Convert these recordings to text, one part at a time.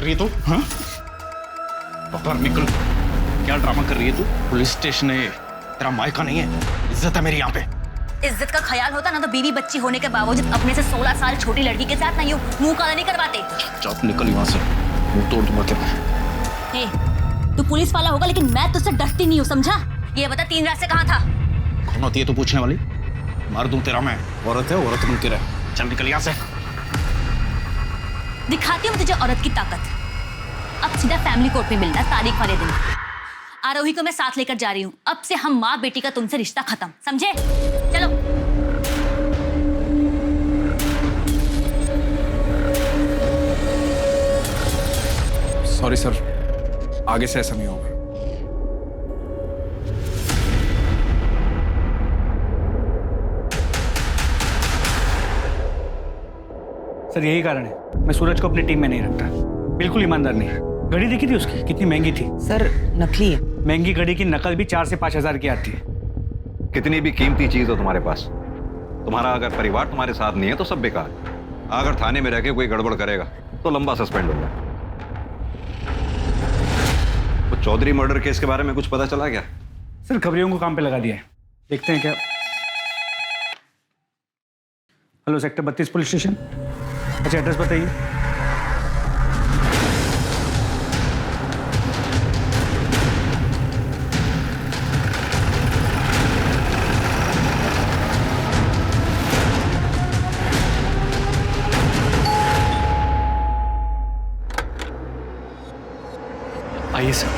रही है तू? हाँ? बाहर निकल। क्या ड्रामा कर रही है तू? पुलिस स्टेशन है, तेरा मायका नहीं है। इज्जत है मेरी यहाँ पे। इज्जत का ख्याल होता ना तो बीवी बच्ची होने के बावजूद अपने से 16 साल छोटी लड़की के साथ ना यूं मुंह काला नहीं करवाते। चुप निकल यहाँ से, मुंह तोड़ दूंगा तेरा। हे, तू पुलिस वाला होगा लेकिन मैं तुझसे डरती नहीं हूँ, समझा? ये बता 3 रात से कहाँ था? कौन होती है तू पूछने वाली? मार दूं तेरा मैं। औरत है, औरत बनती रहे। चल निकल यहाँ से। दिखाती हूँ तुझे औरत की ताकत। अब सीधा फैमिली कोर्ट में मिलना तारीख वाले दिन। आरोही को मैं साथ लेकर जा रही हूँ। अब से हम माँ बेटी का तुमसे रिश्ता खत्म, समझे? चलो। सॉरी सर, आगे से ऐसा नहीं होगा। सर यही कारण है मैं सूरज को अपनी टीम में नहीं रखता। बिल्कुल ईमानदार नहीं है। घड़ी देखी थी उसकी, कितनी महंगी थी। सर नकली है। महंगी घड़ी की नकल भी 4 से 5 हजार की आती है। कितनी भी कीमती चीज हो तुम्हारे पास, तुम्हारा अगर परिवार तुम्हारे साथ नहीं है तो सब बेकार। अगर थाने में रह के कोई गड़बड़ करेगा तो लंबा सस्पेंड होगा। वो चौधरी मर्डर केस के बारे में कुछ पता चला क्या? सर खबरियों को काम पे लगा दिया है, देखते हैं क्या। Hello, sector 32 police station. अच्छा, एड्रेस बताइए। आइए सर,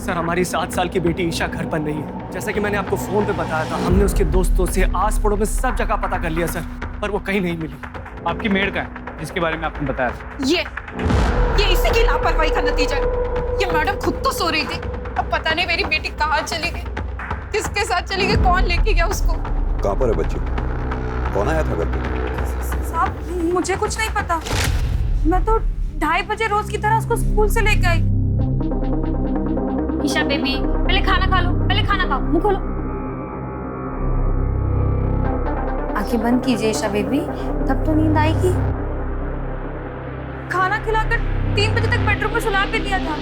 हमारी 7 साल की बेटी ईशा घर पर नहीं है। जैसा कि मैंने आपको फोन पे बताया था, हमने उसके दोस्तों से आस पड़ोस में सब जगह पता कर लिया सर, पर वो कहीं नहीं मिली। आपकी मेड का है जिसके बारे में आपने बताया था? ये इसी की लापरवाही का नतीजा है। ये मैडम खुद तो सो रही थी, अब पता नहीं मेरी बेटी कहाँ चली गई, किसके साथ चली गई, कौन लेके गया उसको। कहाँ पर है बच्ची? कौन आया था घर पे? साहब मुझे कुछ नहीं पता, मैं तो 2:30 बजे रोज की तरह उसको स्कूल से लेके आई। ईशा बेबी, पहले खाना खा लो, पहले खाना खाओ, मुंह खोलो। आंखें बंद कीजिए ईशा बेबी, तब तो नींद आएगी। खाना खिलाकर 3 बजे तक बेडरूम में सुला के दिया था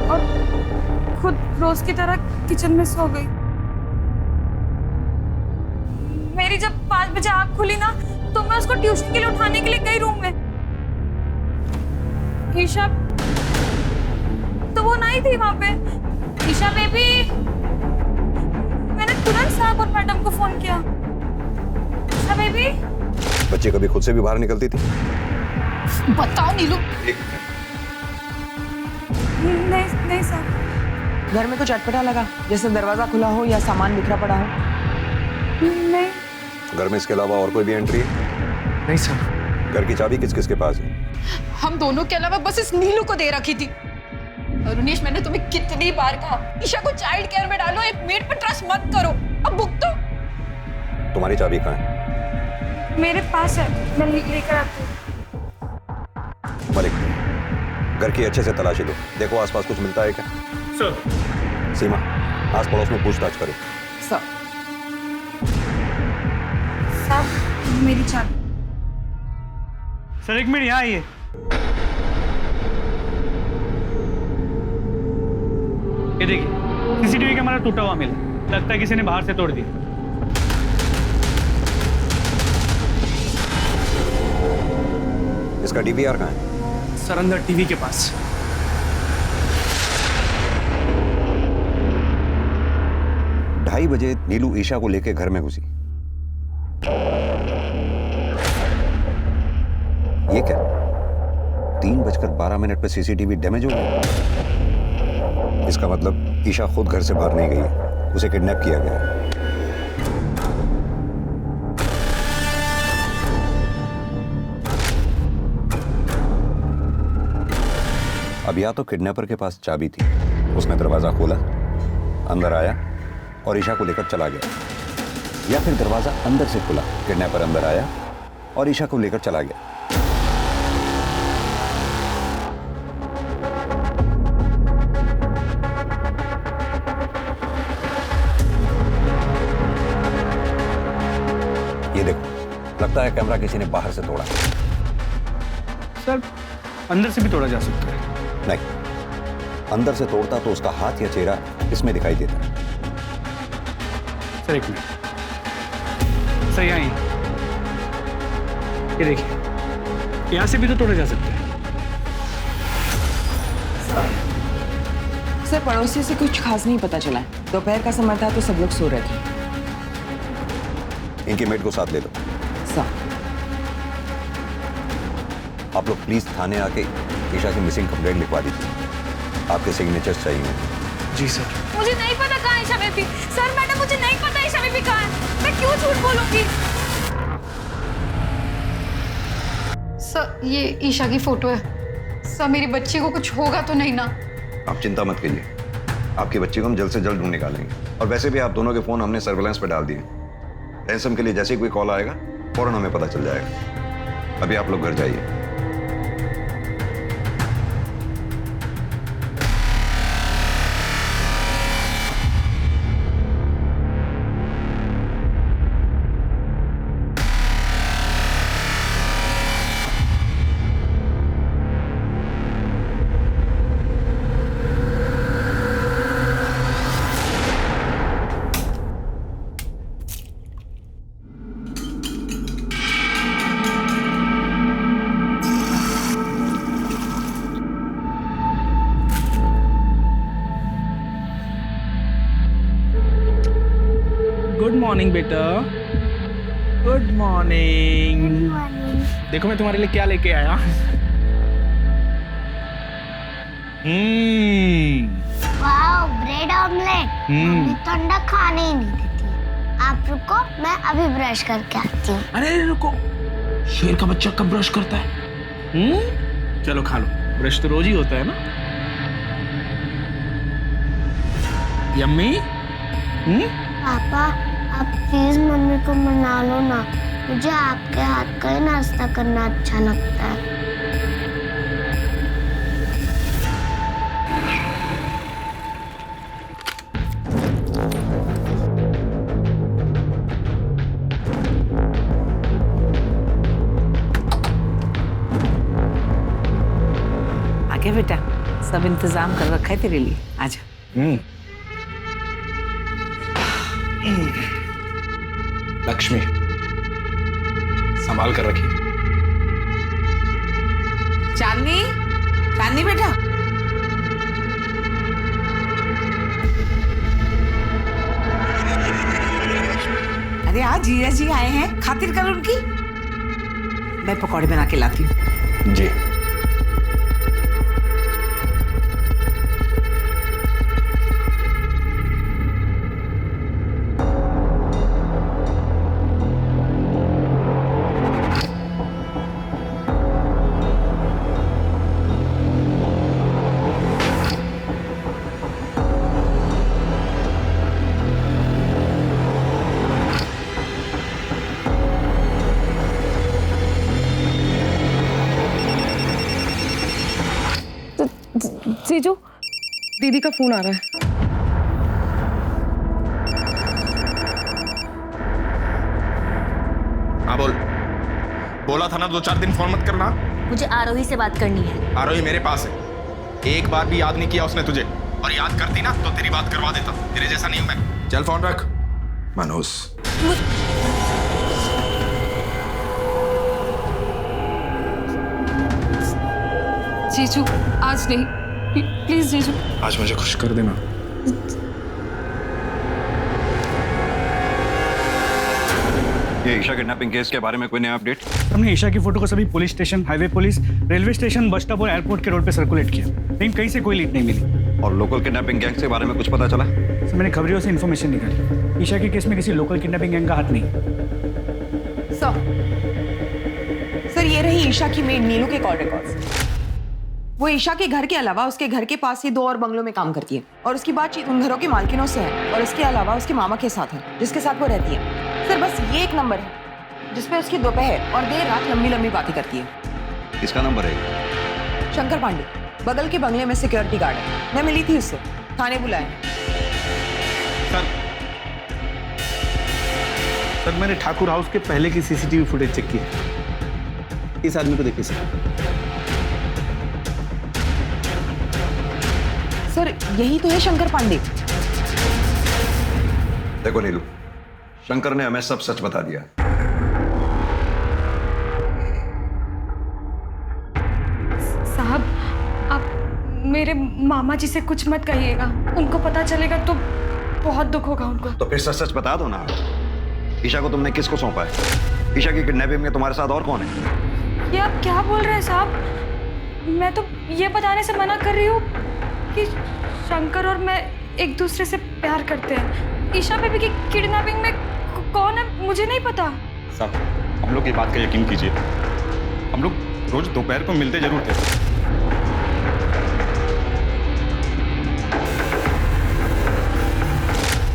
और खुद रोज की तरह किचन में सो गई। मेरी जब 5 बजे आंख खुली ना तो मैं उसको ट्यूशन के लिए उठाने के लिए गई रूम में। ईशा तो वो नहीं थी वहां पे। ईशा बेबी, मैंने तुरंत साहब और मैडम को फोन किया। ईशा बेबी। बच्ची कभी खुद से भी बाहर निकलती थी? बताओ नीलू। नहीं सर। घर में कुछ अटपटा लगा, जैसे दरवाजा खुला हो या सामान बिखरा पड़ा हो? नहीं। घर में इसके अलावा और कोई भी एंट्री है? नहीं सर। घर की चाबी किस किस के पास है? हम दोनों के अलावा बस इस नीलू को दे रखी थी। अरुणेश, मैंने तुम्हें कितनी बार कहा ईशा को चाइल्ड केयर में डालो, एक मेड पर ट्रस्ट मत करो। अब भुगतो। तुम्हारी चाबी कहाँ है? मेरे पास है, मैं लेकर आती हूँ। मलिक, घर की अच्छे से तलाशी लो, देखो आसपास कुछ मिलता है क्या? सर। सीमा, आस पड़ोस में पूछताछ करो। सर। साहब मेरी चाबी। सर 1 मिनट यहाँ आइए। ये देखिए, सीसीटीवी कैमरा टूटा हुआ मिला, लगता है किसी ने बाहर से तोड़ दिया। इसका डीवीआर कहाँ है? सर अंदर टीवी के पास। ढाई बजे नीलू ईशा को लेकर घर में घुसी। ये क्या? 3:12 पे सीसीटीवी डैमेज हो गया। इसका मतलब ईशा खुद घर से बाहर नहीं गई है, उसे किडनैप किया गया है। अब या तो किडनैपर के पास चाबी थी, उसने दरवाजा खोला, अंदर आया और ईशा को लेकर चला गया, या फिर दरवाजा अंदर से खुला, किडनैपर अंदर आया और ईशा को लेकर चला गया। ये देखो, लगता लगता है कैमरा किसी ने बाहर से तोड़ा। सर अंदर से भी तोड़ा जा सकता है। नहीं, अंदर से तोड़ता तो उसका हाथ या चेहरा इसमें दिखाई देता। सर एक मिनट, सर यहाँ ये देखिए, यहाँ से भी तो तोड़ा जा सकता है। सर पड़ोसी से कुछ खास नहीं पता चला है। दोपहर का समय था तो सब लोग सो रहे थे। इनके मेड को साथ ले लो। सर आप लोग प्लीज थाने आके ईशा की मिसिंग कंप्लेंट लिखवा दीजिए। आपके सिग्नेचर्स चाहिए। जी सर। मुझे नहीं पता कहाँ ईशा बेबी। सर मैडम मुझे नहीं पता ईशा बेबी कहाँ है। मैं क्यों झूठ बोलूंगी? सर ये ईशा की फोटो है। सर मेरी बच्ची को कुछ होगा तो नहीं ना? आप चिंता मत कीजिए, आपकी बच्ची को हम जल्द से जल्द ढूंढ निकालेंगे। और वैसे भी आप दोनों के फोन हमने सर्विलांस पे डाल दिए। रैंसम के लिए जैसे ही कोई कॉल आएगा फौरन हमें पता चल जाएगा। अभी आप लोग घर जाइए। गुड मॉर्निंग बेटा, गुड मॉर्निंग। देखो मैं तुम्हारे लिए क्या लेके आया। Wow, bread omelette. मम्मी तो अंडा खाने ही नहीं देती। आप रुको, मैं अभी ब्रश करके आती हूँ। अरे रुको, शेर का बच्चा कब ब्रश करता है? चलो खा लो, ब्रश तो रोज ही होता है ना। यम्मी। पापा आप प्लीज मम्मी को मना लो ना, मुझे आपके हाथ का ही नाश्ता करना अच्छा लगता है। आगे बेटा, सब इंतजाम कर रखा है तेरे लिए। आजा। लक्ष्मी, संभाल कर रखिए। चांदनी, चांदनी बेटा। अरे आज जीजा जी आए हैं, खातिर कर उनकी। मैं पकौड़े बना के लाती हूँ। जी। जीजू, दीदी का फोन आ रहा है। हाँ बोल। बोला था ना 2-4 दिन फोन मत करना। मुझे आरोही से बात करनी है। आरोही मेरे पास है। एक बार भी याद नहीं किया उसने तुझे, और याद करती ना तो तेरी बात करवा देता। तेरे जैसा नहीं हूं मैं। चल फोन रख। मनोज, जीजू आज नहीं, प्लीज जीजू। आज मुझे खुश कर देना। ये ईशा किडनैपिंग केस के बारे में कोई नया अपडेट? हमने ईशा की फोटो को सभी police station, highway police, railway station, bus stop और एयरपोर्ट के रोड पे सर्कुलेट किया, लेकिन कहीं से कोई लीड नहीं मिली। और लोकल किडनैपिंग गैंग के बारे में कुछ पता चला? सर मैंने खबरियों से इन्फॉर्मेशन निकाली। ईशा के केस में किसी लोकल किडनैपिंग गैंग का हाथ नहीं। सर ये रही ईशा की मेड नीलू के कॉल रिकॉर्ड्स। वो ईशा के घर के अलावा उसके घर के पास ही 2 और बंगलों में काम करती है, और उसकी बातचीत उन घरों के मालकिनों से है, और इसके अलावा उसके मामा के साथ है जिसके साथ वो रहती है। सर बस ये एक नंबर है जिसपे उसकी दोपहर और देर रात लंबी लंबी बातें करती है। इसका नंबर है? शंकर पांडे, बगल के बंगले में सिक्योरिटी गार्ड है। मैं मिली थी उससे, थाने बुलाया। सर मैंने ठाकुर हाउस के पहले की सीसीटीवी फुटेज चेक की है। इस आदमी को देखिए सर। सर यही तो है शंकर पांडे। देखो नीलू, शंकर ने हमें सब सच बता दिया। साहब, आप मेरे मामा जी से कुछ मत कहिएगा, उनको पता चलेगा तो बहुत दुख होगा उनको। तो फिर सच सच बता दो ना। ईशा को तुमने किसको सौंपा है? ईशा की किडनैपिंग में तुम्हारे साथ और कौन है? ये आप क्या बोल रहे हैं साहब? मैं तो ये बताने से मना कर रही हूँ कि शंकर और मैं एक दूसरे से प्यार करते हैं। ईशा बेबी की किडनैपिंग में कौन है मुझे नहीं पता। साहब, हम लोग की बात का यकीन कीजिए, हम लोग रोज दोपहर को मिलते जरूर थे।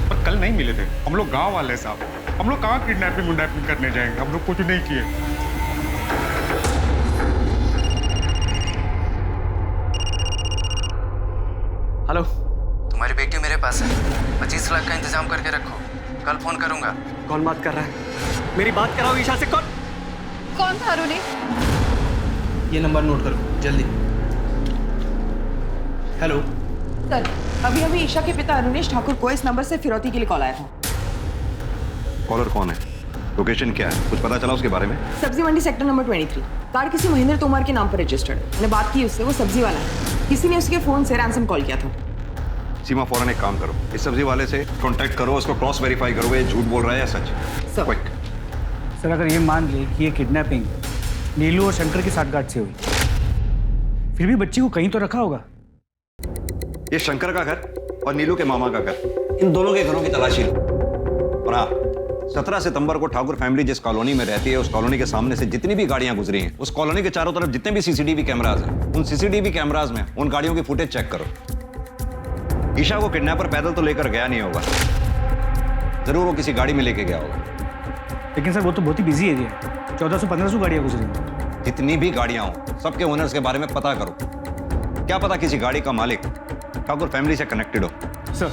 पर कल नहीं मिले थे। हम लोग गांव वाले साहब, हम लोग कहाँ किडनैपिंग करने जाएंगे? हम लोग कुछ नहीं किए। हेलो, तुम्हारी बेटी मेरे पास है। 25 लाख का इंतजाम करके रखो, कल फोन करूंगा। कौन बात कर रहा है? मेरी बात कराओ ईशा से। कौन था अरुणी? ये नंबर नोट करो जल्दी। हेलो सर अभी अभी ईशा के पिता अरुणेश ठाकुर को इस नंबर से फिरौती के लिए कॉल आया था। कॉलर कौन है? लोकेशन क्या है? कुछ पता चला उसके बारे में? सब्जी मंडी सेक्टर नंबर 23। कार किसी महेंद्र तोमर के नाम पर रजिस्टर्ड है। मैंने बात की उससे, वो सब्जी वाला है। किसी ने उसके फोन से रैंसम कॉल किया था। सीमा, फौरन एक काम करो, इस सब्जी वाले से कांटेक्ट करो, उसको क्रॉस वेरीफाई करो, ये झूठ बोल रहा है या सच। Sir quick. सर अगर ये मान ले कि ये किडनैपिंग नीलू और शंकर की साठगांठ से हुई, फिर भी बच्ची को कहीं तो रखा होगा। ये शंकर का घर और नीलू के मामा का घर, इन दोनों के घरों की तलाशी लो। और हाँ, 17 सितंबर को ठाकुर फैमिली जिस कॉलोनी में रहती है, उस कॉलोनी के सामने से जितनी भी गाड़ियां गुजरी हैं, उस कॉलोनी के चारों तरफ जितने भी सीसीटीवी कैमराज हैं, उन सीसीटीवी कैमराज में उन गाड़ियों की फुटेज चेक करो। ईशा को किडनैपर पैदल तो लेकर गया नहीं होगा, जरूर वो किसी गाड़ी में लेके गया होगा। लेकिन सर वो तो बहुत ही बिजी एरिया है, 1400-1500 गाड़ियां गुजरी हैं। जितनी भी गाड़ियां हो, सबके ओनर्स के बारे में पता करो। क्या पता किसी गाड़ी का मालिक ठाकुर फैमिली से कनेक्टेड हो। सर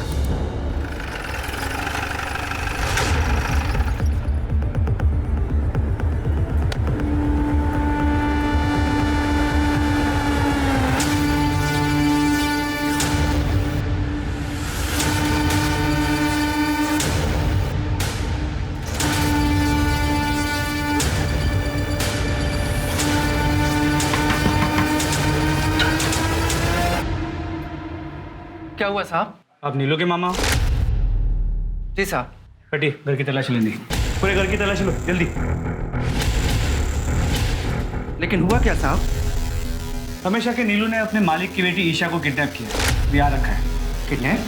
क्या हुआ साहब? आप नीलू के मामा? जी साहब। हटिए, घर की तलाशी लेनी। पूरे घर की तलाशी लो जल्दी। लेकिन हुआ क्या साहब? हमेशा के नीलू ने अपने मालिक की बेटी ईशा को किडनैप किया, ब्याह रखा है। किडनैप?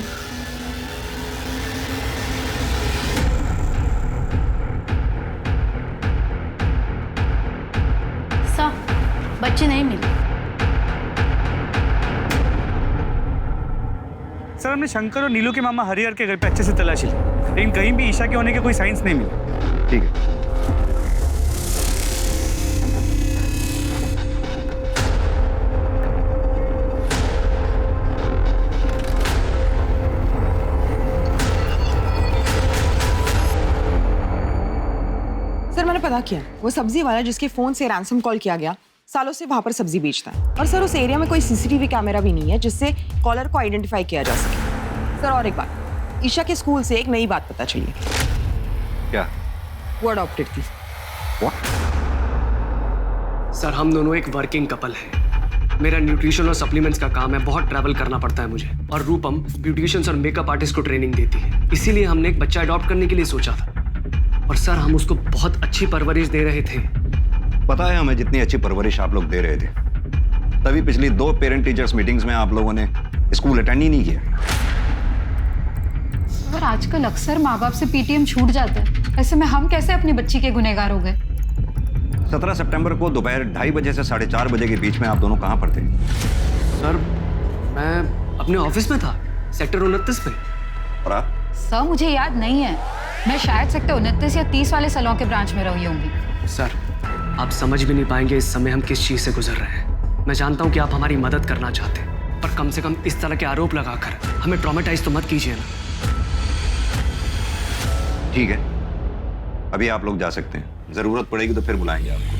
सर बच्चे नहीं मिले। सर हमने शंकर और नीलू के मामा हरिहर के घर पे अच्छे से तलाशी ली, लेकिन कहीं भी ईशा के होने के कोई साइंस नहीं मिले। ठीक है। सर मैंने पता किया, वो सब्जी वाला जिसके फोन से रैंसम कॉल किया गया, सालों से वहां पर सब्जी बेचता है। और सर उस एरिया में कोई सीसीटीवी कैमरा भी नहीं है जिससे कॉलर को आइडेंटिफाई किया जा सके। सर और एक बात, ईशा के स्कूल से एक नई बात पता चली है। क्या? वो अडॉप्टेड थी। सर हम दोनों एक वर्किंग कपल हैं। मेरा न्यूट्रिशन और सप्लीमेंट्स का काम है, बहुत ट्रैवल करना पड़ता है मुझे। और रूपम ब्यूटिशियंस और मेकअप आर्टिस्ट को ट्रेनिंग देती है, इसीलिए हमने एक बच्चा अडॉप्ट करने के लिए सोचा था। और सर हम उसको बहुत अच्छी परवरिश दे रहे थे। पता है हमें, जितनी अच्छी परवरिश आप लोग दे रहे थे, तभी पिछली 2 पेरेंट टीचर्स मीटिंग्स में आप लोगों ने स्कूल अटेंड ही नहीं किया। और आजकल अक्सर माँ बाप से पीटीएम छूट जाता है, ऐसे में हम कैसे अपनी बच्ची के गुनहगार हो गए? 17 सितंबर को दोपहर 2:30 बजे से 4:30 बजे के बीच में आप दोनों कहाँ पर थे? सर मैं अपने ऑफिस में था, सेक्टर 29 में। और आप? सर मुझे याद नहीं है, मैं शायद सेक्टर 29 या 30 वाले सैलून के ब्रांच में रही होंगी। सर आप समझ भी नहीं पाएंगे इस समय हम किस चीज से गुजर रहे हैं। मैं जानता हूँ कि आप हमारी मदद करना चाहते हैं, पर कम से कम इस तरह के आरोप लगाकर हमें ट्रॉमेटाइज तो मत कीजिए ना। ठीक है, अभी आप लोग जा सकते हैं, जरूरत पड़ेगी तो फिर बुलाएंगे आपको।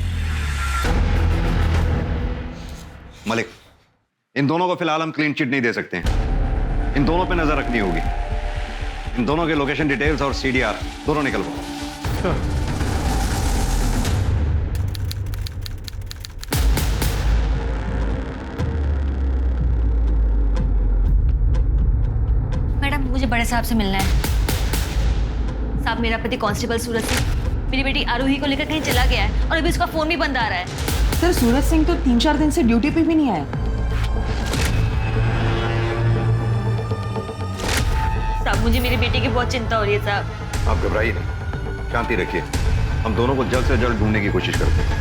मलिक, इन दोनों को फिलहाल हम क्लीन चिट नहीं दे सकते हैं। इन दोनों पे नजर रखनी होगी। इन दोनों के लोकेशन डिटेल्स और सीडीआर दोनों निकलवाओ। मैडम, मुझे बड़े साहब से मिलना है। साहब, मेरा पति कांस्टेबल सूरज सिंह मेरी बेटी आरोही को लेकर कहीं चला गया है और अभी उसका फोन भी बंद आ रहा है। सर, सूरज सिंह तो 3-4 दिन से ड्यूटी पे भी नहीं आया। साहब, मुझे मेरी बेटी की बहुत चिंता हो रही है साहब। आप घबराइए नहीं, शांति रखिए। हम दोनों को जल्द से जल्द ढूंढने की कोशिश करते हैं।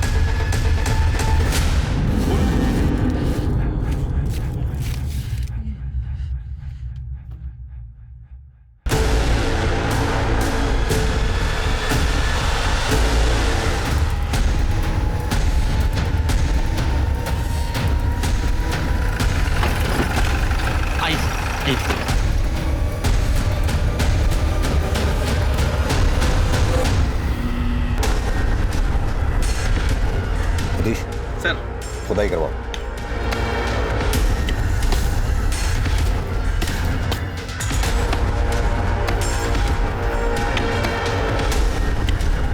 सर, खुदाई करवाओ।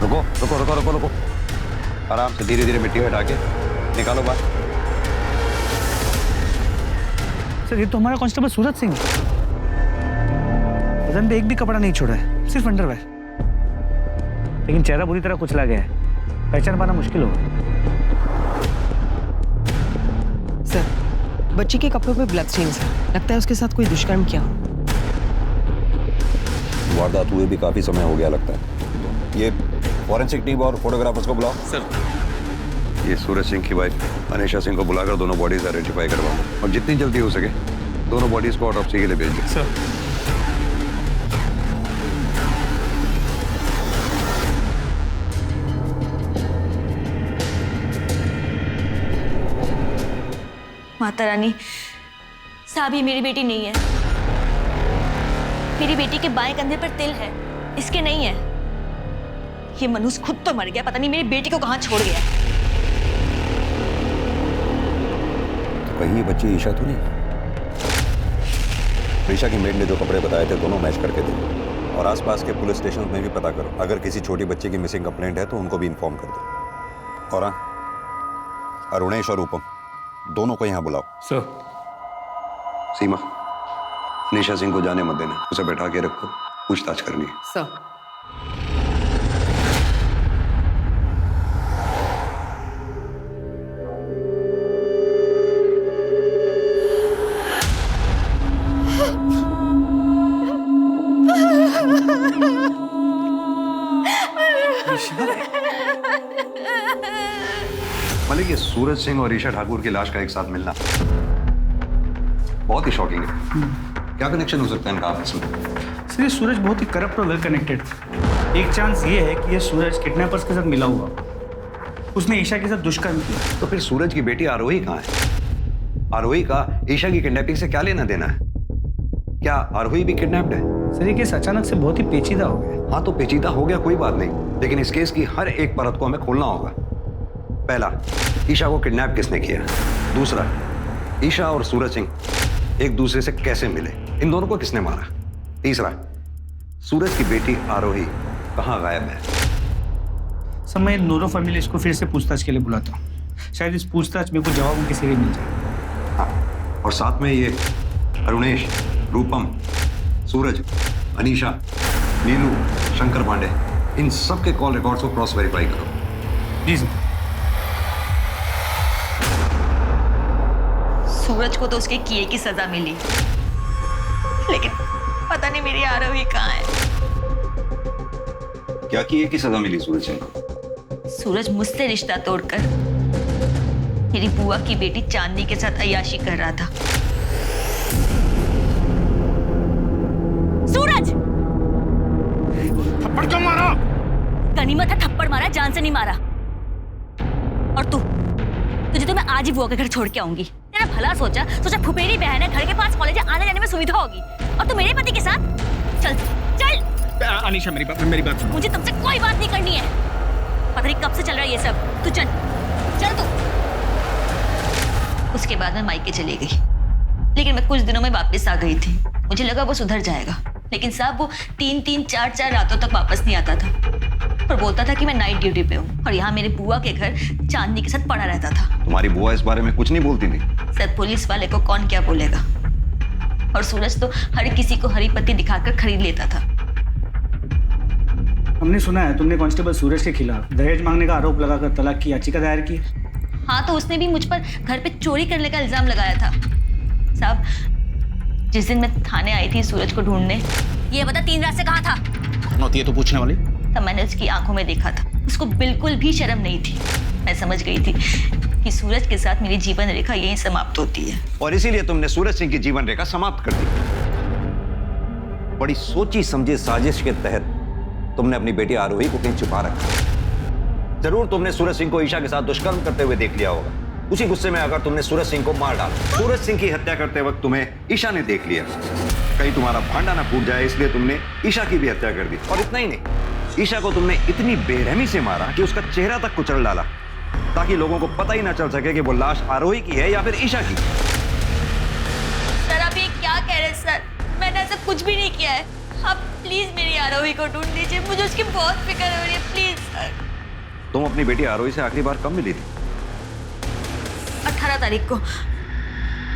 रुको रुको रुको रुको रुको, आराम से धीरे धीरे मिट्टी हटा के निकालो बाहर। सर, ये तो हमारा कांस्टेबल सूरज सिंह है। बदन पे एक भी कपड़ा नहीं छोड़ा है, सिर्फ अंडरवेयर। लेकिन चेहरा बुरी तरह कुचला गया है, पहचान पाना मुश्किल होगा। सर, बच्ची के कपड़ों पे ब्लड स्टेन्स है। लगता है उसके साथ कोई दुष्कर्म किया। वारदात हुए भी काफी समय हो गया लगता है। ये फॉरेंसिक टीम और फोटोग्राफर्स को बुलाओ। सर, ये सूरज सिंह की वाइफ अनीशा सिंह को बुलाकर दोनों बॉडीज आइडेंटिफाई करवाओ और जितनी जल्दी हो सके दोनों बॉडीज को ऑटोप्सी के लिए भेज दो। सर। माता रानी, साहब, ये मेरी बेटी नहीं है। मेरी बेटी के बाएं कंधे पर तिल है, इसके नहीं है। ये मनुष्य खुद तो मर गया, पता नहीं मेरी बेटी को कहां छोड़ गया। तो कहीं ये बच्ची ईशा तो नहीं? ईशा की मेड ने जो कपड़े बताए थे दोनों मैच करके दे और आसपास के पुलिस स्टेशन में भी पता करो। अगर किसी छोटी बच्ची की मिसिंग कंप्लेंट है तो उनको भी इन्फॉर्म कर दो। और हाँ, अरुणेश और रूपम दोनों को यहाँ बुलाओ। सर। सीमा, निशा सिंह को जाने मत देना, उसे बैठा के रखो, पूछताछ करनी है। सर। मलिक, ये सूरज सिंह और ईशा ठाकुर की लाश का एक साथ मिलना बहुत ही शॉकिंग है। क्या कनेक्शन हो सकता है इनका आपस में? सर, ये सूरज बहुत ही करप्ट और वेल कनेक्टेड। एक चांस ये है कि ये सूरज किडनैपर्स के साथ मिला हुआ, उसने ईशा के साथ दुष्कर्म किया। तो फिर सूरज की बेटी आरोही कहाँ है? आरोही का ईशा की किडनैपिंग से क्या लेना देना है? क्या आरोही भी किडनैप्ड है? सर, ये केस अचानक से बहुत ही पेचीदा हो गया। हाँ, तो पेचीदा हो गया, कोई बात नहीं, लेकिन इस केस की हर एक परत को हमें खोलना होगा। पहला, ईशा को किडनैप किसने किया? दूसरा, ईशा और सूरज सिंह एक दूसरे से कैसे मिले? इन दोनों को किसने मारा? तीसरा, सूरज की बेटी आरोही कहाँ गायब है? सर, मैं नोरो फैमिली इसको फिर से पूछताछ के लिए बुलाता हूँ। शायद इस पूछताछ में कुछ जवाब उनके सिरे मिल जाए। हाँ, और साथ में ये अरुणेश, रूपम, सूरज, अनीशा, नीलू, शंकर पांडे, इन सब के कॉल रिकॉर्ड्स को क्रॉस वेरीफाई करो। जी सर। सूरज को तो उसके किए की सजा मिली, लेकिन पता नहीं मेरी आरोही कहाँ है। क्या किए की सजा मिली सूरज सिंह को? सूरज मुझसे रिश्ता तोड़कर मेरी बुआ की बेटी चांदनी के साथ अय्याशी कर रहा था। सूरज! थप्पड़ क्यों मारा? गनीमत है थप्पड़ मारा, जान से नहीं मारा। और तुझे तो मैं आज ही बुआ के घर छोड़ के आऊंगी। तेरा भला सोचा फुफेरी बहन है, घर के पास कॉलेज आने जाने में सुविधा होगी, और तू मेरे पति के साथ? चल चल। अनीशा मेरी बात सुनो। मुझे तुमसे कोई बात नहीं करनी है। पता नहीं कब से चल रहा है ये सब। तू चल चल तू। उसके बाद मैं मायके चली गई, लेकिन मैं कुछ दिनों में वापस आ गई थी। मुझे लगा वो सुधर जाएगा, लेकिन साहब वो 3-3, 4-4 रातों तक वापस नहीं आता था और बोलता था कि मैं नाइट ड्यूटी पे हूँ और यहाँ मेरे बुआ के घर चांदनी के साथ पड़ा रहता था। तुम्हारी बुआ इस बारे में कुछ नहीं बोलती थी? सर, पुलिस वाले को कौन क्या बोलेगा। और सूरज तो हर किसी को हरी पत्ती दिखाकर खरीद लेता था। हमने सुना है तुमने कांस्टेबल सूरज के खिलाफ दहेज मांगने का आरोप लगाकर तलाक की याचिका दायर की। हाँ, तो उसने भी मुझ पर घर पे चोरी करने का इल्जाम लगाया था। साहब, जिस दिन मैं थाने आई थी सूरज को ढूंढने, ये बता 3 रात से कहाँ था? होती है तो पूछने वाली। तब मैंने उसकी आंखों में देखा था, उसको बिल्कुल भी शर्म नहीं थी। मैं समझ गई थी कि सूरज के साथ मेरी जीवन रेखा यहीं समाप्त होती है। और इसीलिए तुमने सूरज सिंह की जीवन रेखा समाप्त कर दी। बड़ी सोची समझी साजिश के तहत तुमने अपनी बेटी आरोही को कहीं छुपा रखा। जरूर तुमने सूरज सिंह को ईशा के साथ दुष्कर्म करते हुए देख लिया होगा। उसी गुस्से में अगर तुमने सूरज सिंह को मार डाला। सूरज सिंह की हत्या करते वक्त तुम्हें ईशा ने देख लिया। कहीं तुम्हारा भांडा ना फूट जाए, इसलिए तुमने ईशा की भी हत्या कर दी। और इतना ही नहीं, ईशा को तुमने इतनी बेरहमी से मारा कि उसका चेहरा तक कुचल डाला, ताकि लोगों को पता ही ना चल सके कि वो लाश आरोही की है या फिर ईशा की। सर, आप ये क्या कह रहे हैं सर? मैंने ऐसा कुछ भी नहीं किया है। आप प्लीज मेरी आरोही को ढूंढ लीजिए, मुझे उसकी बहुत फिक्र हो रही है। Please sir. तुम अपनी बेटी आरोही से आखिरी बार कब मिली थी? 18 तारीख को,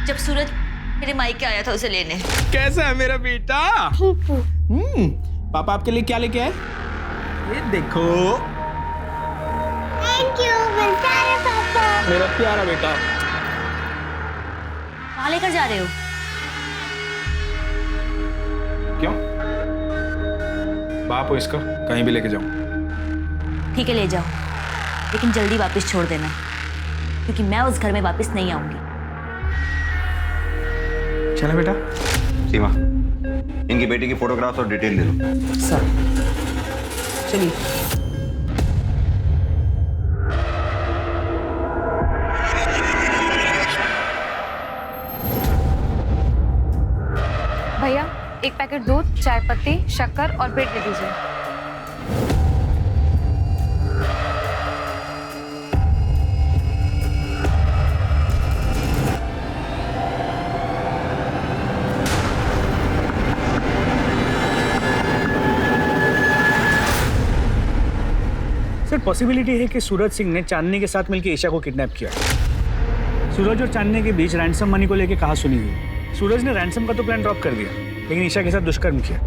जब सूरज मेरे मायके आया था उसे लेने। कैसा है मेरा बेटा? पापा आपके लिए क्या लेके आए? ये देखो। थैंक यू मेरे प्यारे पापा। मेरा प्यारा बेटा। कहाँ लेकर जा रहे हो? क्यों? बाप हो इसका, कहीं भी लेके जाओ। ठीक है, ले जाओ, लेकिन जल्दी वापस छोड़ देना, क्योंकि मैं उस घर में वापस नहीं आऊंगी। चलो बेटा। सीमा, इनकी बेटी की फोटोग्राफ्स और डिटेल ले लो। सर चलिए। भैया, एक पैकेट दूध, चाय पत्ती, शक्कर और ब्रेड दे दीजिए। सर, पॉसिबिलिटी है कि सूरज सिंह ने चांदनी के साथ मिलकर ईशा को किडनैप किया। सूरज और चांदनी के बीच रैंसम मनी को लेकर कहा सुनी हुई। सूरज ने रैंसम का तो प्लान ड्रॉप कर दिया, लेकिन ईशा के साथ दुष्कर्म किया।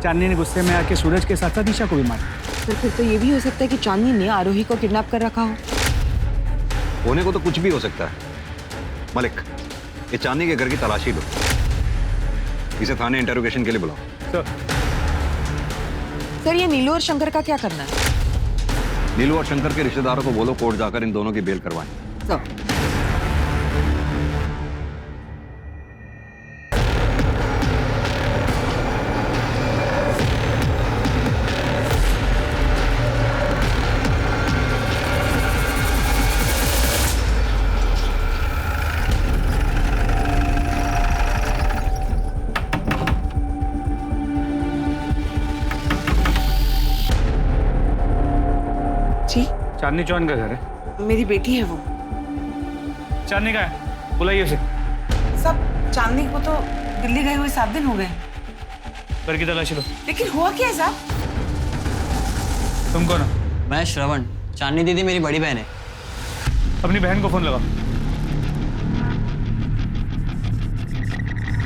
चांदनी ने गुस्से में आके सूरज के साथ साथ ईशा को भी मारा। फिर तो ये भी हो सकता है कि चांदनी ने आरोही को किडनैप कर रखा हो। होने को तो कुछ भी हो सकता है। मलिक, ये चांदनी के घर की तलाशी लो। इसे थाने इंटरोगेशन के लिए बुलाओ। सर, ये नीलू और शंकर का क्या करना है? नीलू और शंकर के रिश्तेदारों को बोलो कोर्ट जाकर इन दोनों की बेल करवाएं। सर चांदनी चौहान का घर है। मेरी बेटी है वो। चांदनी का है, बुलाइए उसे। सब चांदनी को तो दिल्ली गए हुए 7 दिन हो गए। घर की तलाशी लो। लेकिन हुआ क्या है साहब? तुम कौन हो? मैं श्रवण, चांदनी दीदी मेरी बड़ी बहन है। अपनी बहन को फोन लगाओ।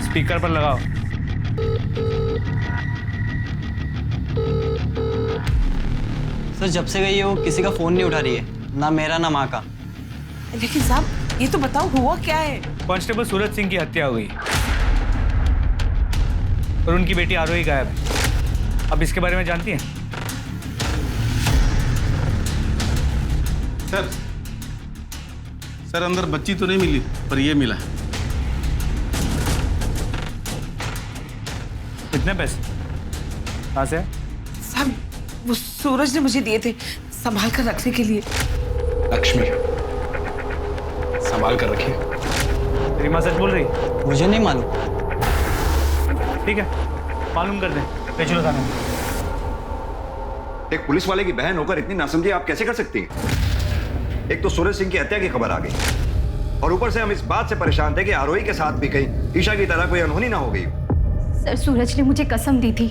स्पीकर पर लगाओ। सर, जब से गई है वो किसी का फोन नहीं उठा रही है, ना मेरा ना माँ का। लेकिन साहब, ये तो बताओ हुआ क्या है? कांस्टेबल सूरज सिंह की हत्या हो गई और उनकी बेटी आरोही गायब है। अब इसके बारे में जानती हैं? सर अंदर बच्ची तो नहीं मिली, पर ये मिला। कितने पैसे? कहाँ से? साहब, वो सूरज ने मुझे दिए थे संभाल कर रखने के लिए। लक्ष्मी, संभाल कर रखिए। तेरी माँ सच बोल रही? मुझे नहीं मालूम। ठीक है, मालूम कर दे। ले चलो थाने में। एक पुलिस वाले की बहन होकर इतनी नासमझी आप कैसे कर सकती हैं? एक तो सूरज सिंह की हत्या की खबर आ गई और ऊपर से हम इस बात से परेशान थे कि आरोही के साथ भी कहीं ईशा की तरह कोई अनहोनी ना हो गई। सर सूरज ने मुझे कसम दी थी,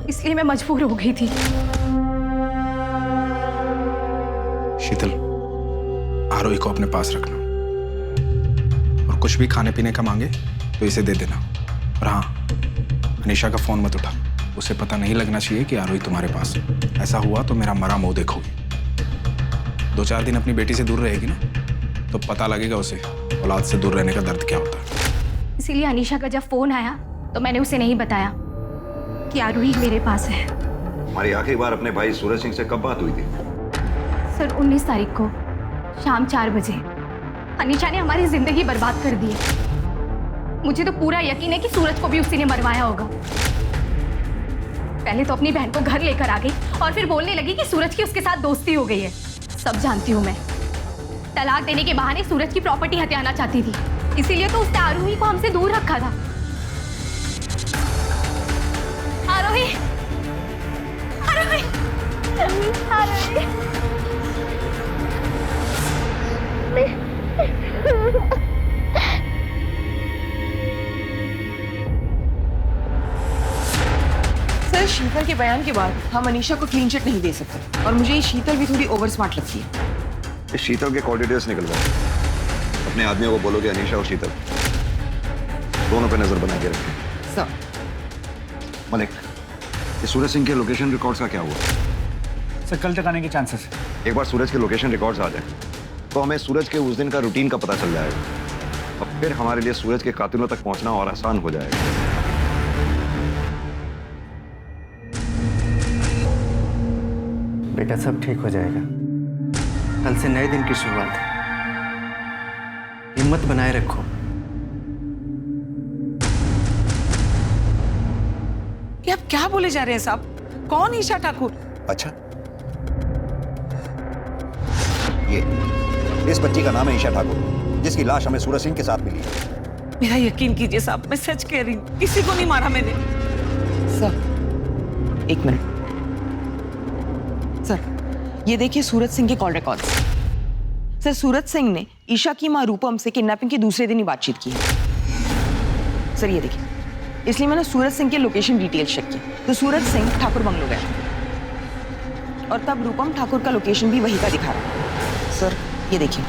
इसलिए मैं मजबूर हो गई थी। शीतल, आरोही को अपने पास रखना और कुछ भी खाने पीने का मांगे तो इसे दे देना। और हाँ, अनीशा का फोन मत उठा, उसे पता नहीं लगना चाहिए कि आरोही तुम्हारे पास है। ऐसा हुआ तो मेरा मरा मुंह देखोगी। 2-4 दिन अपनी बेटी से दूर रहेगी ना, तो पता लगेगा उसे औलाद से दूर रहने का दर्द क्या होता है। इसीलिए अनीशा का जब फोन आया तो मैंने उसे नहीं बताया कि आरोही मेरे पास है। हमारी आखिरी बार अपने भाई सूरज सिंह से कब बात हुई थी? सर 19 तारीख को शाम 4 बजे। अनीशा ने हमारी जिंदगी बर्बाद कर दी है। मुझे तो पूरा यकीन है कि सूरज को भी उसी ने मरवाया होगा। पहले तो अपनी बहन को घर लेकर आ गई और फिर बोलने लगी कि सूरज की उसके साथ दोस्ती हो गई है। सब जानती हूँ मैं। तलाक देने के बहाने सूरज की प्रॉपर्टी हथियाना चाहती थी, इसीलिए तो उसने आरोही को हमसे दूर रखा था। आरोही, आरोही, आरोही। सर शीतल के बयान के बाद हम अनीशा को क्लीन चिट नहीं दे सकते और मुझे ये शीतल भी थोड़ी ओवर स्मार्ट लगती है। इस शीतल के कॉल डिटेल्स निकलवाओ। अपने आदमियों को बोलो कि अनीशा और शीतल दोनों पे नजर बना के रखें। सर मलिक, ये सूरज सिंह के लोकेशन रिकॉर्ड्स का क्या हुआ? सर कल तक आने के चांसेस है। एक बार सूरज के लोकेशन रिकॉर्ड्स आ जाए तो हमें सूरज के उस दिन का रूटीन का पता चल जाएगा और फिर हमारे लिए सूरज के कातिलों तक पहुंचना और आसान हो जाएगा। बेटा सब ठीक हो जाएगा। कल से नए दिन की शुरुआत है, हिम्मत बनाए रखो। ये आप क्या बोले जा रहे हैं साहब? कौन ईशा ठाकुर? अच्छा, ये इस बच्ची का नाम है ईशा ठाकुर, जिसकी लाश हमें सूरज सिंह के साथ मिली है। मेरा यकीन कीजिए साहब, मैं सच कह रही हूँ, किसी को नहीं मारा मैंने। सर एक मिनट सर, ये देखिए सूरज सिंह के call records. Sir Suraj Singh ने ईशा की मां रूपम से किडनैपिंग के दूसरे दिन ही बातचीत की है। सर ये देखिए, इसलिए मैंने सूरज सिंह के लोकेशन डिटेल्स चेक की तो सूरज सिंह ठाकुर बंगलो गया और तब रूपम ठाकुर का लोकेशन भी वही का दिखा रहा है। सर ये देखिए,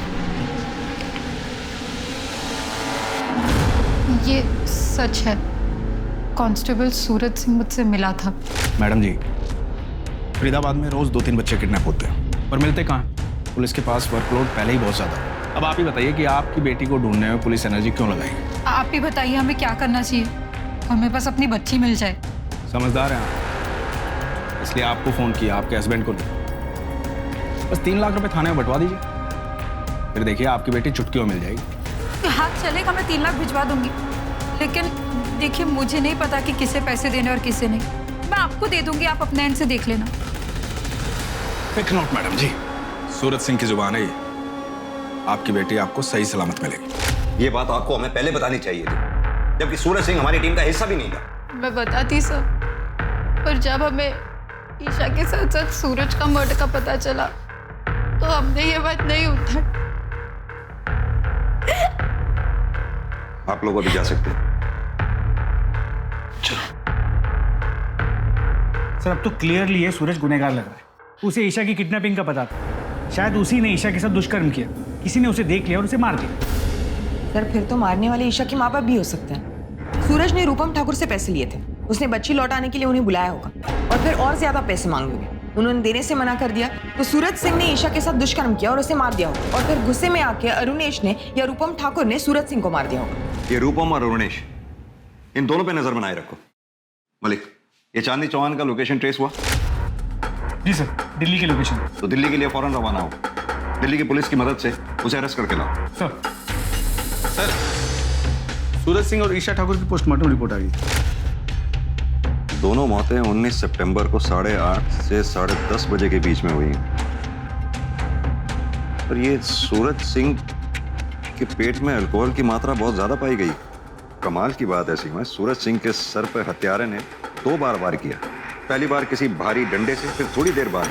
ये सच है। कांस्टेबल सूरज सिंह मुझसे मिला था। मैडम जी, फरीदाबाद में रोज 2-3 बच्चे किडनैप होते हैं पर मिलते कहाँ? पुलिस के पास वर्कलोड पहले ही बहुत ज्यादा है। अब आप ही बताइए कि आपकी बेटी को ढूंढने में पुलिस एनर्जी क्यों लगाएगी? आप ही बताइए हमें क्या करना चाहिए? हमें बस अपनी बच्ची मिल जाए। समझदार हैं आप, इसलिए आपको फोन किया, आपके हस्बैंड को नहीं। बस 3 लाख रुपए थाने में बंटवा दीजिए, फिर देखिए आपकी बेटी चुटकियों मिल जाएगी। हाँ चलेगा, मैं 3 लाख भिजवा दूंगी, लेकिन देखिए मुझे नहीं पता कि किसे पैसे देने और किसे नहीं। मैं आपको दे दूंगी, आप अपने एंड से देख लेना। फिक्र नोट मैडम जी, सूरज सिंह की जुबान है ये। आपकी बेटी आपको सही सलामत मिलेगी। ये बात आपको हमें पहले बतानी चाहिए थी, जबकि सूरज सिंह हमारी टीम का हिस्सा भी नहीं था। मैं बताती सर, पर जब हमें ईशा के साथ साथ सूरज का मर्डर का पता चला तो हमने ये बात नहीं उठाई। आप लोग अभी जा सकते हैं। सर अब तो क्लियरली है सूरज गुनहगार लग रहा है। उसे ईशा की किडनैपिंग का पता था, शायद उसी ने ईशा के साथ दुष्कर्म किया, किसी ने उसे देख लिया और उसे मार दिया। सर फिर तो मारने वाले ईशा के माँ बाप भी हो सकते हैं। सूरज ने रूपम ठाकुर से पैसे लिए थे, उसने बच्ची लौटाने के लिए उन्हें बुलाया होगा और फिर और ज्यादा पैसे मांगे होंगे। उन्होंने देने से मना कर दिया तो सूरज सिंह ने ईशा के साथ दुष्कर्म किया और उसे मार दिया होगा और फिर गुस्से में आके अरुणेश ने या रूपम ठाकुर ने सूरज सिंह को मार दिया होगा। ये रूपम और अरुणेश, इन दोनों पे नजर बनाए रखो। मलिक, ये चांदनी चौहान का लोकेशन ट्रेस हुआ? जी सर, दिल्ली की लोकेशन। तो दिल्ली के लिए फौरन रवाना हो। दिल्ली की पुलिस की मदद से उसे अरेस्ट करके लाओ। सर, सूरज सिंह और ईशा ठाकुर की पोस्टमार्टम रिपोर्ट आ गई। दोनों मौतें 19 सितंबर को 8:30 से 10:30 बजे के बीच में हुई हैं। पर ये सूरज सिंह के पेट में अल्कोहल की मात्रा बहुत ज्यादा पाई गई। कमाल की बात है सीमा, सूरज सिंह के सर पर हत्यारे ने 2 बार वार किया, पहली बार किसी भारी डंडे से, फिर थोड़ी देर बाद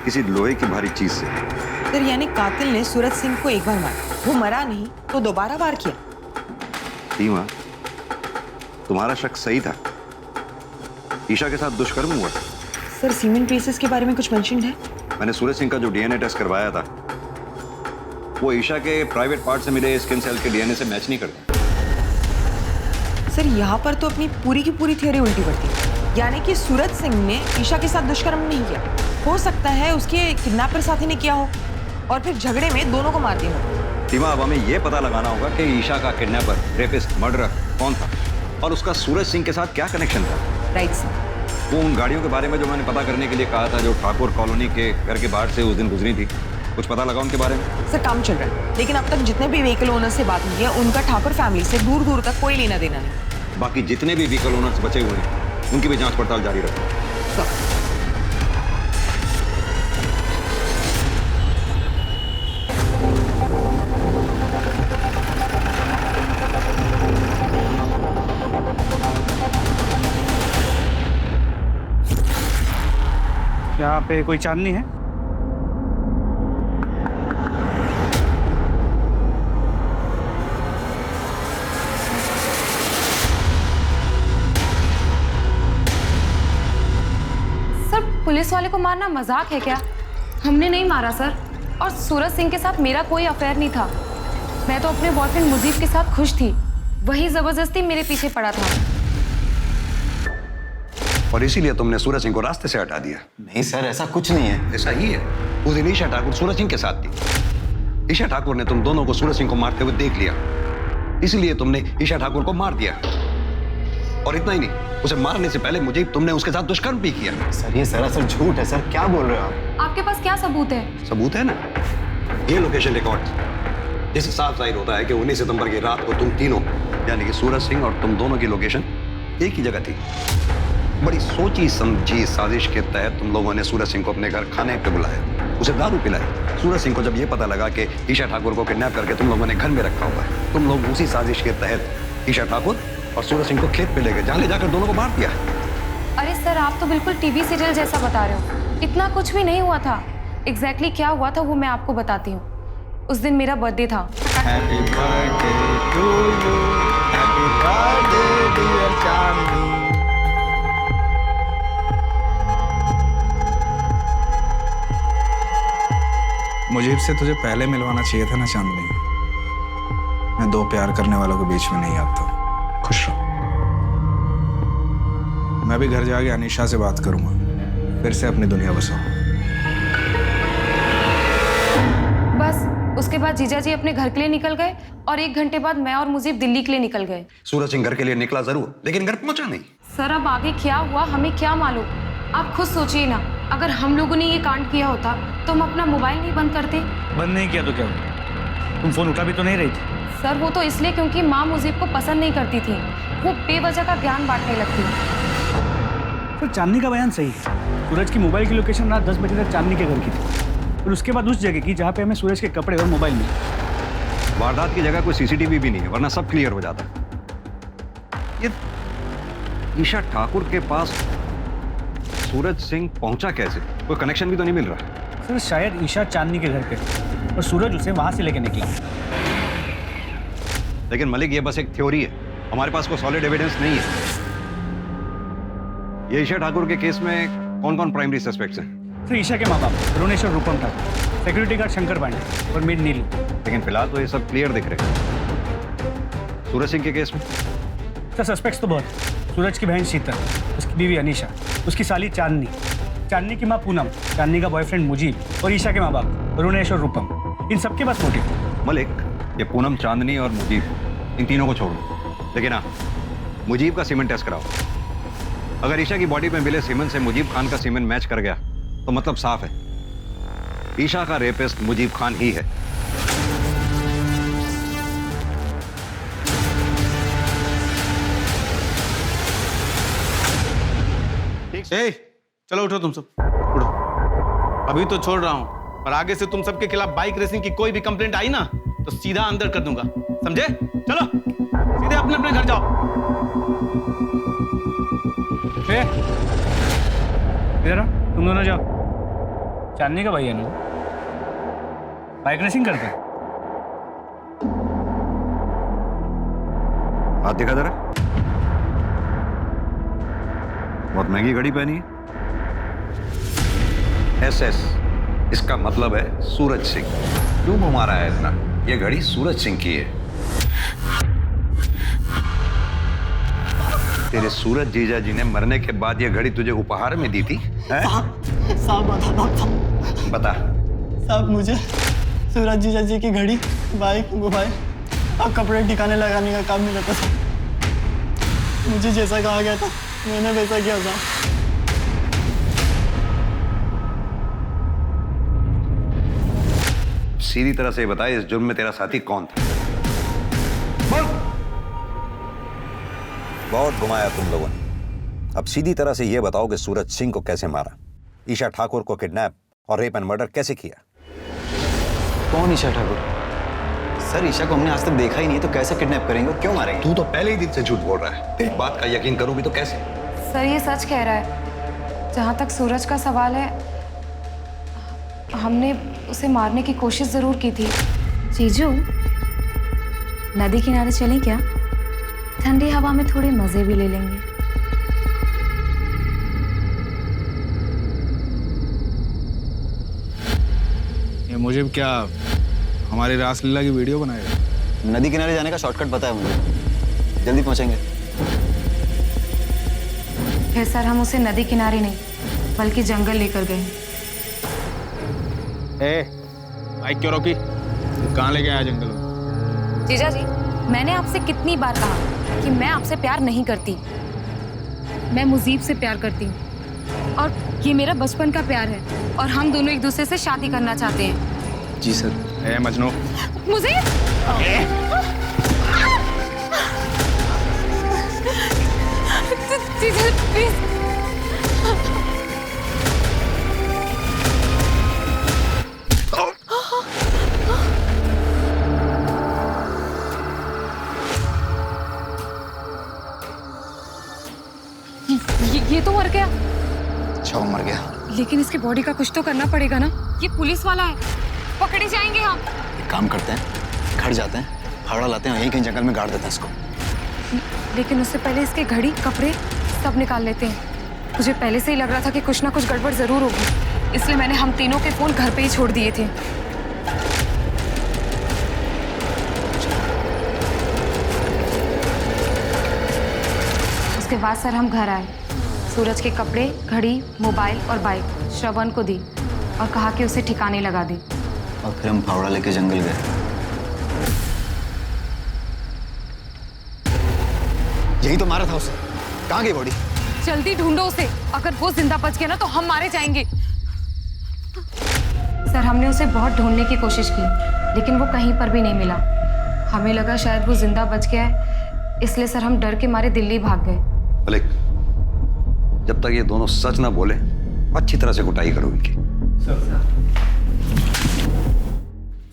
किसी लोहे की भारी चीज से। सर यानी कातिल ने सूरज सिंह को एक बार मारा, वो मरा नहीं तो दोबारा वार किया। सीमा, तुम्हारा शक सही था। ईशा के साथ दुष्कर्म हुआ। सर सीमेंट पीसेस के बारे में कुछ मेंशन है? मैंने सूरज सिंह का जो डीएनए टेस्ट करवाया था वो ईशा के प्राइवेट पार्ट से मिले स्किन सेल के डीएनए से मैच नहीं करता। सर यहाँ पर तो अपनी पूरी की पूरी थ्योरी उल्टी पड़ती है। यानी कि सूरज सिंह ने ईशा के साथ दुष्कर्म नहीं किया, हो सकता है उसके किडनैपर साथी ने किया हो और फिर झगड़े में दोनों को मार दिया हो। सीमा, अब हमें यह पता लगाना होगा कि ईशा का किडनैपर, रेपिस्ट, मर्डरर कौन था और उसका सूरज सिंह के साथ क्या कनेक्शन था। Right sir. वो उन गाड़ियों के बारे में जो मैंने पता करने के लिए कहा था, जो ठाकुर कॉलोनी के घर के बाहर से उस दिन गुजरी थी, कुछ पता लगा उनके बारे में? सर काम चल रहा है, लेकिन अब तक जितने भी व्हीकल ओनर से बात हुई है उनका ठाकुर फैमिली से दूर दूर तक कोई लेना देना नहीं। बाकी जितने भी व्हीकल ओनर्स बचे हुए हैं उनकी भी जांच पड़ताल जारी रखो। यहाँ पे कोई चांदनी है? सर पुलिस वाले को मारना मजाक है क्या? हमने नहीं मारा सर, और सूरज सिंह के साथ मेरा कोई अफेयर नहीं था। मैं तो अपने बॉयफ्रेंड मुजीब के साथ खुश थी, वही जबरदस्ती मेरे पीछे पड़ा था। और इसीलिए तुमने सूरज सिंह को रास्ते से हटा दिया? नहीं सर, ऐसा कुछ नहीं है। ऐसा ही है। उस दिन ईशा ठाकुर सूरज सिंह के साथ थी। ईशा ठाकुर ने तुम दोनों को सूरज सिंह को मारते हुए देख लिया, इसलिए तुमने ईशा ठाकुर को मार दिया। और इतना ही नहीं, उसे मारने से पहले मुझे तुमने उसके साथ दुष्कर्म भी किया। सर ये सरासर झूठ है सर, क्या बोल रहे हो आप? आपके पास क्या सबूत है? सबूत है ना, ये लोकेशन रिकॉर्ड, जिससे साफ जाहिर होता है कि 19 सितंबर की रात को तुम तीनों यानी कि सूरज सिंह और तुम दोनों की लोकेशन एक ही जगह थी। बड़ी सोची समझी साजिश के तहत तुम लोगों ने सूरज सिंह को अपने घर खाने पे बुलाया, उसे दारू पिलाई। सूरज सिंह को जब ये पता लगा कि ईशा ठाकुर को किडनैप करके तुम लोगों ने घर में रखा हुआ है, तुम लोग उसी साजिश के तहत ईशा ठाकुर और सूरज सिंह को खेत पे ले गए, जहाँ ले जाकर दोनों को मार दिया। अरे सर आप तो बिल्कुल टीवी सीरियल जैसा बता रहे हो, इतना कुछ भी नहीं हुआ था। एग्जैक्टली क्या हुआ था वो मैं आपको बताती हूँ। उस दिन मेरा बर्थडे था। Happy birthday to you, happy birthday dear Chandni. मुझे से तुझे पहले मिलवाना चाहिए था ना चांदनी। मैं दो प्यार करने वालों के बीच में नहीं आता। खुश रहो। मैं भी घर जाके अनीशा से बात करूंगा, फिर से अपनी दुनिया बसाओ। बस उसके बाद जीजा जी अपने घर के लिए निकल गए और 1 घंटे बाद मैं और मुजीब दिल्ली के लिए निकल गए। सूरज सिंह घर के लिए निकला जरूर, लेकिन घर पहुंचा नहीं। सर अब आगे क्या हुआ हमें क्या मालूम, आप खुद सोचिए ना। अगर हम लोगों ने ये कांड किया होता तो हम अपना मोबाइल नहीं बंद करते। बंद नहीं किया तो क्या हुआ? तुम फोन उठा भी तो नहीं रही थी। सर वो तो इसलिए क्योंकि माँ मुजीब को पसंद नहीं करती थी, वो बेवजह का ज्ञान बांटने लगती। तो चांदनी का बयान सही है। सूरज की मोबाइल की लोकेशन रात 10 बजे तक चांदनी के घर की थी और उसके बाद उस जगह की जहाँ पे हमें सूरज के कपड़े और मोबाइल मिले। वारदात की जगह कोई सीसीटीवी भी नहीं है, वरना सब क्लियर हो जाता। ये ईशा ठाकुर के पास सूरज सिंह पहुंचा कैसे? कोई कनेक्शन भी तो नहीं मिल रहा। सर शायद ईशा चांदनी के घर पे और सूरज उसे वहां से लेके निकला। लेकिन मलिक ये बस एक थ्योरी है, हमारे पास कोई सॉलिड एविडेंस नहीं है। ये ईशा ठाकुर के केस में कौन कौन प्राइमरी सस्पेक्ट्स हैं? सर ईशा के माँ बाप रोनेश और रूपम ठाकुर, सिक्योरिटी गार्ड शंकर पांडे और मेड नीलू। लेकिन फिलहाल तो ये सब क्लियर दिख रहे हैं। सूरज सिंह के केस में सर सस्पेक्ट्स तो बहुत। सूरज की बहन शीतल, उसकी बीवी अनीशा, उसकी साली चांदनी, चांदनी की माँ पूनम, चांदनी का बॉयफ्रेंड मुजीब और ईशा के माँ बाप रोनेश और रूपम। इन सबके पास मोटिव। मलिक, ये पूनम, चांदनी और मुजीब, इन तीनों को छोड़ो, लेकिन हाँ मुजीब का सीमेंट टेस्ट कराओ। अगर ईशा की बॉडी में मिले सीमेंट से मुजीब खान का सीमेंट मैच कर गया तो मतलब साफ है, ईशा का रेपिस्ट मुजीब खान ही है। ए, चलो उठो तुम सब, उठो। अभी तो छोड़ रहा हूं, पर आगे से तुम सबके खिलाफ बाइक रेसिंग की कोई भी कंप्लेंट आई ना तो सीधा अंदर कर दूंगा, समझे? चलो सीधे अपने अपने घर जाओ। तुम दोनों जाओ। चांदनी का भाई है ना, बाइक रेसिंग करता है। हाथ दिखा जरा। बहुत महंगी घड़ी पहनी है। SS, इसका मतलब है सूरज सिंह। क्यों घुमा रहा है इतना? ये घड़ी सूरज सिंह की है। तेरे सूरज जीजा जी ने मरने के बाद ये घड़ी तुझे उपहार में दी थी? साहब बता। साहब मुझे सूरज जीजा जी की घड़ी, बाइक, मोबाइल और कपड़े ठिकाने लगाने का काम मिला था साहब। मुझे जैसा कहा गया था मैंने वैसा किया था। सीधी तरह से बताए, इस जुर्म में तेरा साथी कौन था? बोल। बहुत घुमाया तुम लोगों ने। अब सीधी तरह से यह बताओ कि सूरज सिंह को कैसे मारा, ईशा ठाकुर को किडनैप और रेप एंड मर्डर कैसे किया? कौन ईशा ठाकुर? सर ईशा को हमने आज तक देखा ही नहीं, तो कैसे किडनैप करेंगे और क्यों मारेंगे? तू तो पहले ही दिन से झूठ बोल रहा है। एक बात का यकीन करूं भी तो कैसे? सर ये सच कह रहा है। जहाँ तक सूरज का सवाल है, हमने उसे मारने की कोशिश जरूर की थी। जीजू, नदी किनारे चलें क्या? ठंडी हवा में थोड़े मजे भी ले लेंगे। ये मुझे क्या हमारी रासलीला की वीडियो बनाएगा? नदी किनारे जाने का शॉर्टकट पता है मुझे, जल्दी पहुंचेंगे। फिर सर हम उसे नदी किनारे नहीं बल्कि जंगल लेकर गए। बाइक क्यों रोकी? कहाँ लेके आया जंगल में? जीजा जी, मैंने आपसे कितनी बार कहा कि मैं आपसे प्यार नहीं करती। मैं मुजीब से प्यार करती हूँ और ये मेरा बचपन का प्यार है और हम दोनों एक दूसरे से शादी करना चाहते हैं। जी सर। मजनू, मुजीब! जीजा प्लीज। ये तो मर गया। अच्छा वो मर गया, लेकिन इसके बॉडी का कुछ तो करना पड़ेगा ना। ये पुलिस वाला है, पकड़े जाएंगे हम। एक काम करते हैं, घर जाते हैं, फावड़ा लाते हैं, यहीं कहीं जंगल में गाड़ देते हैं इसको। लेकिन उससे पहले इसके घड़ी, कपड़े सब निकाल लेते हैं। मुझे पहले से ही लग रहा था कि कुछ ना कुछ गड़बड़ जरूर होगी, इसलिए मैंने हम तीनों के फोन घर पे ही छोड़ दिए थे। उसके बाद सर हम घर आए, सूरज के कपड़े, घड़ी, मोबाइल और बाइक श्रवण को दी और कहा कि उसे ठिकाने लगा दे। और फिर हम फावड़ा लेके जंगल गए। यही तो मारा था उसे। कहाँ गई बॉडी? जल्दी ढूंढो उसे, अगर वो जिंदा बच गया ना तो हम मारे जाएंगे। सर हमने उसे बहुत ढूंढने की कोशिश की लेकिन वो कहीं पर भी नहीं मिला। हमें लगा शायद वो जिंदा बच गया है, इसलिए सर हम डर के मारे दिल्ली भाग गए। मलिक, जब तक ये दोनों सच ना बोले अच्छी तरह से कुटाई करो इनकी।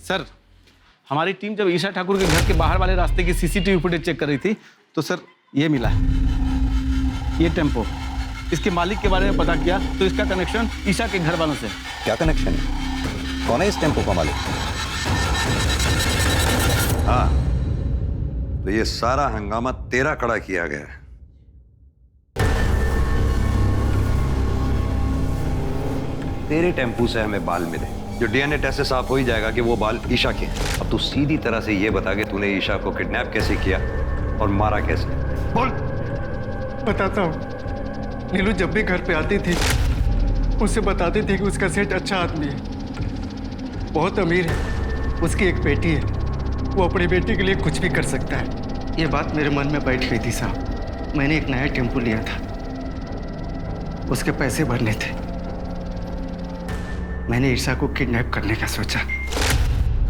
सर, हमारी टीम जब ईशा ठाकुर के घर के बाहर वाले रास्ते की CCTV फुटेज चेक कर रही थी तो सर ये मिला है, ये टेम्पो। इसके मालिक के बारे में पता किया तो इसका कनेक्शन ईशा के घर वालों से। क्या कनेक्शन है? कौन है इस टेम्पो का मालिक? हाँ, तो ये सारा हंगामा तेरा खड़ा किया गया है। तेरे टेम्पू से हमें बाल मिले, जो DNA टेस्ट से साफ हो ही जाएगा कि वो बाल ईशा के हैं। अब तू सीधी तरह से ये बता कि तूने ईशा को किडनैप कैसे किया और मारा कैसे? बोल। बताता हूँ। नीलू जब भी घर पे आती थी उससे बताती थी कि उसका सेठ अच्छा आदमी है, बहुत अमीर है, उसकी एक बेटी है, वो अपनी बेटी के लिए कुछ भी कर सकता है। ये बात मेरे मन में बैठ गई थी साहब। मैंने एक नया टेम्पो लिया था, उसके पैसे भरने थे। मैंने ईशा को किडनैप करने का सोचा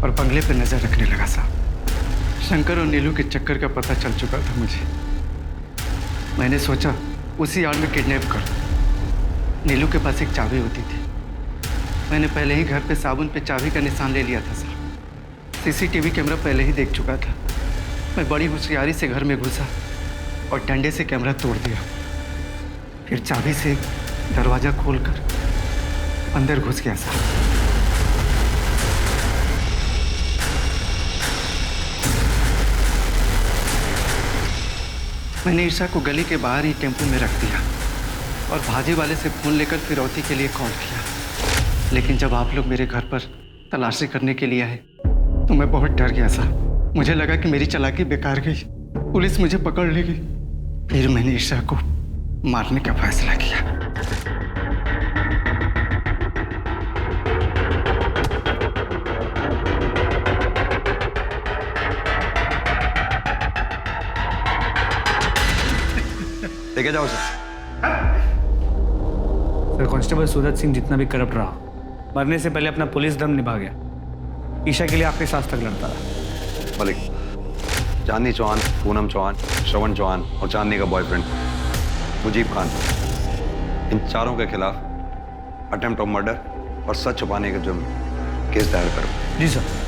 और बंगले पर नजर रखने लगा साहब। शंकर और नीलू के चक्कर का पता चल चुका था मुझे। मैंने सोचा उसी आड़ में किडनैप कर। नीलू के पास एक चाबी होती थी, मैंने पहले ही घर पे साबुन पे चाबी का निशान ले लिया था साहब। CCTV कैमरा पहले ही देख चुका था। मैं बड़ी होशियारी से घर में घुसा और डंडे से कैमरा तोड़ दिया। फिर चाबी से दरवाज़ा खोलकर अंदर घुस गया सर। मैंने ईशा को गली के बाहर ही टेम्पो में रख दिया और भाजी वाले से फोन लेकर फिरौती के लिए कॉल किया। लेकिन जब आप लोग मेरे घर पर तलाशी करने के लिए आए तो मैं बहुत डर गया सर। मुझे लगा कि मेरी चालाकी बेकार गई, पुलिस मुझे पकड़ लेगी। फिर मैंने ईशा को मारने का फैसला किया। लेके जाओ sir. Sir, constable Suraj Singh जितना भी करप्ट रहा, मरने से पहले अपना पुलिस धर्म निभा गया। ईशा के लिए आखिरी सांस तक लड़ता रहा। मलिक, चांदनी चौहान, पूनम चौहान, श्रवण चौहान और चांदनी का बॉयफ्रेंड मुजीब खान, इन चारों के खिलाफ अटेम्प्ट ऑफ मर्डर और सच छुपाने के जुर्म केस दायर करो। जी सर।